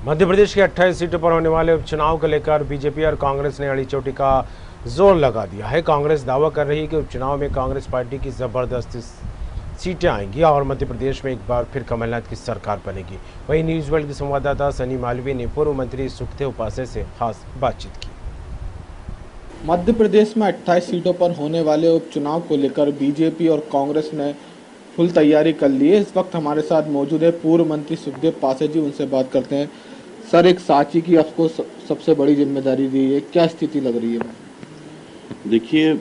मध्य प्रदेश की 28 सीटों पर होने वाले उपचुनाव को लेकर बीजेपी और कांग्रेस ने अड़ी चोटी का जोर लगा दिया है। कांग्रेस दावा कर रही है कि उपचुनाव में कांग्रेस पार्टी की जबरदस्त सीटें आएंगी और मध्य प्रदेश में एक बार फिर कमलनाथ की सरकार बनेगी। वहीं न्यूज वर्ल्ड के संवाददाता सनी मालवीय ने पूर्व मंत्री सुखदेव पासे से खास बातचीत की। मध्य प्रदेश में 28 सीटों पर होने वाले उपचुनाव को लेकर बीजेपी और कांग्रेस ने फुल तैयारी कर ली है। इस वक्त हमारे साथ मौजूद है पूर्व मंत्री सुखदेव पासे जी, उनसे बात करते हैं। सर, एक साची की आपको सबसे बड़ी जिम्मेदारी दी है, क्या स्थिति लग रही है? देखिए,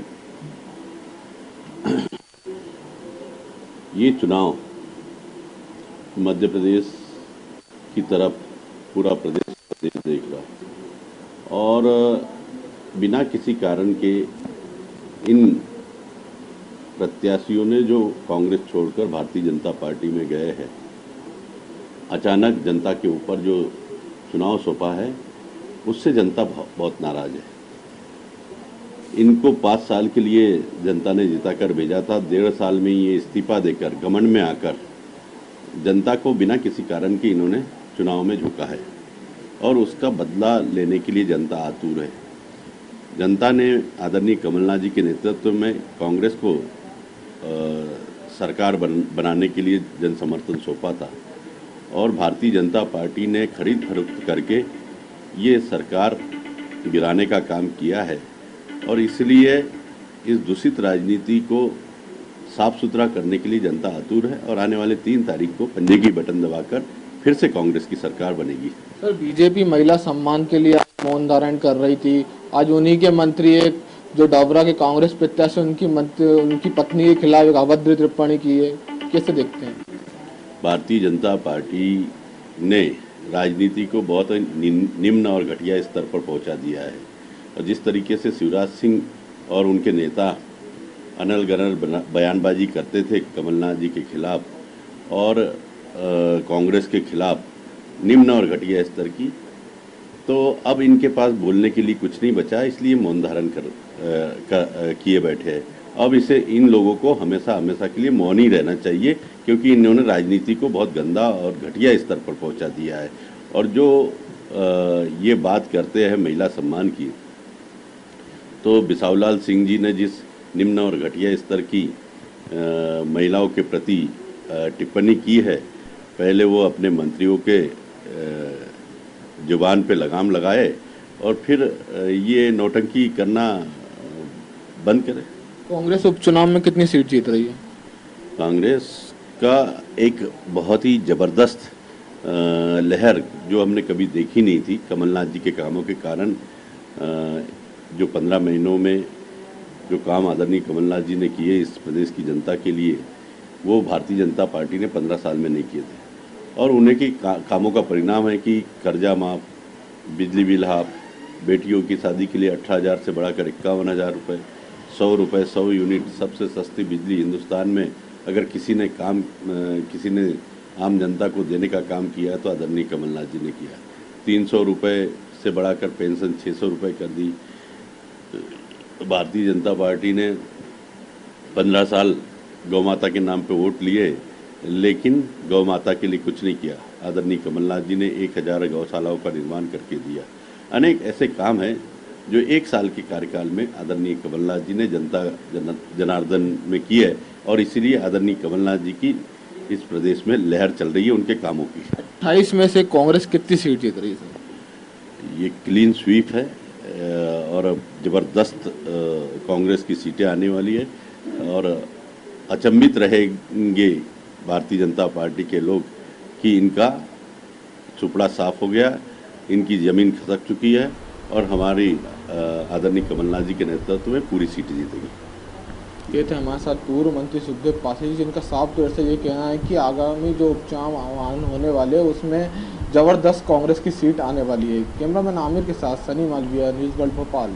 ये चुनाव मध्य प्रदेश की तरफ पूरा प्रदेश देख रहा है और बिना किसी कारण के इन प्रत्याशियों ने जो कांग्रेस छोड़कर भारतीय जनता पार्टी में गए हैं, अचानक जनता के ऊपर जो चुनाव सौंपा है उससे जनता बहुत नाराज है। इनको 5 साल के लिए जनता ने जिताकर भेजा था। 1.5 साल में ये इस्तीफा देकर घमंड में आकर जनता को बिना किसी कारण के इन्होंने चुनाव में झोंका है और उसका बदला लेने के लिए जनता आतुर है। जनता ने आदरणीय कमलनाथ जी के नेतृत्व में कांग्रेस को सरकार बनाने के लिए जन समर्थन सौंपा था और भारतीय जनता पार्टी ने खरीद फरोख्त करके ये सरकार गिराने का काम किया है और इसलिए इस दूषित राजनीति को साफ सुथरा करने के लिए जनता आतुर है और आने वाले 3 तारीख को पंजे की बटन दबाकर फिर से कांग्रेस की सरकार बनेगी। सर, बीजेपी महिला सम्मान के लिए मौन धारण कर रही थी। आज उन्हीं के मंत्री एक जो डोबरा के कांग्रेस प्रत्याशी उनकी पत्नी के खिलाफ एक अभद्र टिप्पणी की है, कैसे देखते हैं? भारतीय जनता पार्टी ने राजनीति को बहुत निम्न और घटिया स्तर पर पहुंचा दिया है और जिस तरीके से शिवराज सिंह और उनके नेता अनल गनल बयानबाजी करते थे कमलनाथ जी के खिलाफ और कांग्रेस के खिलाफ निम्न और घटिया स्तर की, तो अब इनके पास बोलने के लिए कुछ नहीं बचा, इसलिए मौन धारण किए बैठे हैं। अब इन लोगों को हमेशा के लिए मौन ही रहना चाहिए क्योंकि इन्होंने राजनीति को बहुत गंदा और घटिया स्तर पर पहुंचा दिया है। और जो ये बात करते हैं महिला सम्मान की, तो बिसावलाल सिंह जी ने जिस निम्न और घटिया स्तर की महिलाओं के प्रति टिप्पणी की है, पहले वो अपने मंत्रियों के जुबान पे लगाम लगाए और फिर ये नौटंकी करना बंद करे। कांग्रेस उपचुनाव में कितनी सीट जीत रही है? कांग्रेस का एक बहुत ही जबरदस्त लहर जो हमने कभी देखी नहीं थी। कमलनाथ जी के कामों के कारण जो 15 महीनों में जो काम आदरणीय कमलनाथ जी ने किए इस प्रदेश की जनता के लिए, वो भारतीय जनता पार्टी ने 15 साल में नहीं किए थे और उन्हें की कामों का परिणाम है कि कर्जा माफ, बिजली बिल हाफ, बेटियों की शादी के लिए 18,000 से बढ़ाकर 51,000 रुपये, 100 रुपये 100 यूनिट सबसे सस्ती बिजली हिंदुस्तान में अगर किसी ने आम जनता को देने का काम किया है तो आदरणीय कमलनाथ जी ने किया। 300 रुपये से बढ़ाकर पेंशन 600 रुपये कर दी। भारतीय जनता पार्टी ने 15 साल गौ माता के नाम पे वोट लिए लेकिन गौ माता के लिए कुछ नहीं किया। आदरणीय कमलनाथ जी ने 1000 गौशालाओं का निर्माण करके दिया। अनेक ऐसे काम हैं जो 1 साल के कार्यकाल में आदरणीय कमलनाथ जी ने जनता जनार्दन में की है और इसीलिए आदरणीय कमलनाथ जी की इस प्रदेश में लहर चल रही है उनके कामों की। 28 में से कांग्रेस कितनी सीट जीत रही है? ये क्लीन स्वीप है और ज़बरदस्त कांग्रेस की सीटें आने वाली है और अचंभित रहेंगे भारतीय जनता पार्टी के लोग कि इनका सुपड़ा साफ हो गया, इनकी ज़मीन खसक चुकी है और हमारी आदरणीय कमलनाथ जी के नेतृत्व में पूरी सीटें जीतेगी। ये थे हमारे साथ पूर्व मंत्री सुखदेव पासे जी, जिनका साफ तौर से ये कहना है कि आगामी जो उपचुनाव आह्वान होने वाले उसमें ज़बरदस्त कांग्रेस की सीट आने वाली है। कैमरामैन आमिर के साथ सनी मालवीय, न्यूज़ वर्ल्ड भोपाल।